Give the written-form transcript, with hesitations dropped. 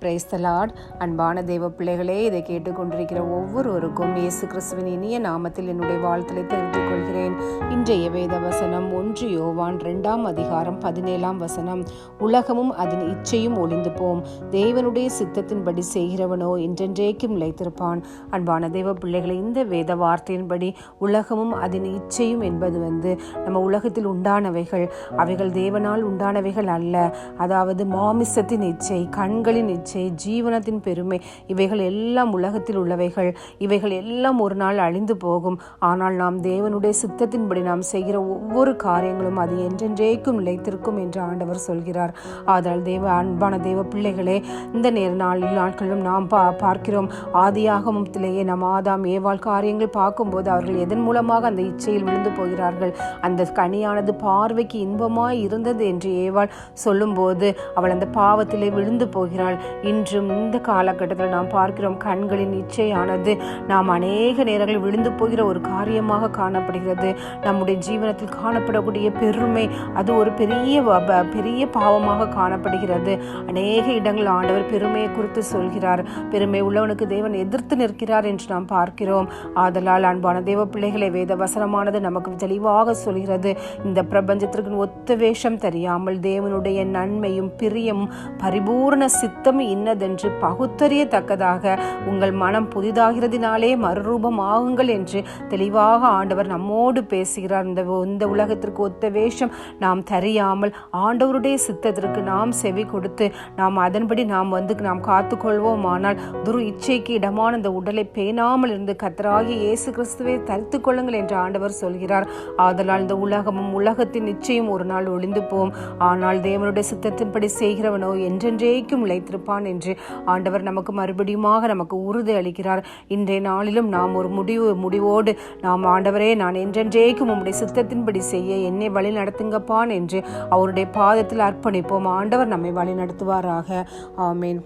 Praise the Lord. அன்பான தேவ பிள்ளைகளே, இதை கேட்டுக்கொண்டிருக்கிற ஒவ்வொருவருக்கும் இயேசு கிறிஸ்துவின் இனிய நாமத்தில் என்னுடைய வாழ்த்தலை தெரிவித்துக் கொள்கிறேன். இன்றைய வேத வசனம் 1 யோவான் 2:17 உலகமும் அதன் இச்சையும் ஒளிந்து போம், தேவனுடைய சித்தத்தின்படி செய்கிறவனோ என்றென்றைக்கும் நிலைத்திருப்பான். அன்பான தேவ பிள்ளைகளை, இந்த வேத வார்த்தையின்படி உலகமும் அதன் இச்சையும் என்பது நம்ம உலகத்தில் உண்டானவைகள், அவைகள் தேவனால் உண்டானவைகள் அல்ல. அதாவது மாமிசத்தின் இச்சை, கண்களின் இச்சை, ஜீவனத்தின் பெருமை, இவைகள் எல்லாம் உலகத்தில் உள்ளவைகள். இவைகள் எல்லாம் ஒரு நாள் அழிந்து போகும். ஆனால் நாம் தேவனுடைய சித்தத்தின்படி நாம் செய்கிற ஒவ்வொரு காரியங்களும் அது என்றென்றைக்கும் நிலைத்திருக்கும் என்று ஆண்டவர் சொல்கிறார். ஆதலால் அன்பான தேவ பிள்ளைகளே, இந்த நாட்களிலும் நாம் பார்க்கிறோம். ஆதியாகமத்திலேயே நம் ஆதாம் ஏவாள் காரியங்கள் பார்க்கும்போது அவர்கள் எதன் மூலமாக அந்த இச்சையில் விழுந்து போகிறார்கள். அந்த கனியானது பார்வைக்கு இன்பமாய் இருந்தது என்று ஏவாள் சொல்லும்போது அவள் அந்த பாவத்திலே விழுந்து போகிறாள். இன்றும் இந்த காலகட்டத்தில் நாம் பார்க்கிறோம், கண்களின் இச்சையானது நாம் அநேக நேரங்களில் விழுந்து போகிற ஒரு காரியமாக காணப்படுகிறது. நம்முடைய ஜீவனத்தில் காணப்படக்கூடிய பெருமை, அது ஒரு பெரிய பாவமாக காணப்படுகிறது. அநேக இடங்கள் ஆண்டவர் பெருமையை குறித்து சொல்கிறார். பெருமை உள்ளவனுக்கு தேவன் எதிர்த்து நிற்கிறார் என்று நாம் பார்க்கிறோம். ஆதலால் அன்பான தேவ பிள்ளைகளை, வேத வசனமானது நமக்கு தெளிவாக சொல்கிறது. இந்த பிரபஞ்சத்திற்கு ஒத்த வேஷம் தெரியாமல் தேவனுடைய நன்மையும் பிரியமும் பரிபூர்ண சித்தம் இன்னதென்று பகுத்தறியத்தக்கதாக உங்கள் மனம் புதிதாகிறதினாலே மறுரூபம் ஆகுங்கள் என்று தெளிவாக ஆண்டவர் நம்மோடு பேசுகிறார். இந்த உலகத்திற்கு ஒத்த வேஷம் நாம் தெரியாமல் ஆண்டவருடைய சித்தத்திற்கு நாம் செவி கொடுத்து நாம் அதன்படி நாம் காத்துக்கொள்வோம். ஆனால் துரு இச்சைக்கு இடமான இந்த உடலை பேணாமல் இருந்து கர்த்தராகிய இயேசு கிறிஸ்துவை தரித்துக் கொள்ளுங்கள் என்று ஆண்டவர் சொல்கிறார். ஆதலால் இந்த உலகமும் உலகத்தின் நிச்சயம் ஒரு நாள் ஒளிந்து போம். ஆனால் தேவனுடைய சித்தத்தின்படி செய்கிறவனோ என்றென்றைக்கும் நிலைத்திருப்பான் என்று ஆண்டவர் நமக்கு மறுபடியுமாக நமக்கு உறுதி அளிக்கிறார். இன்றைய நாளிலும் நாம் ஒரு முடிவோடு நாம் ஆண்டவரே, நான் என்றென்றைக்கும் உம்முடைய சித்தத்தின்படி செய்ய என்னை வழி நடத்துங்கப்பான் என்று அவருடைய பாதத்தில் அர்ப்பணிப்போம். ஆண்டவர் நம்மை வழி நடத்துவாராக. ஆமேன்.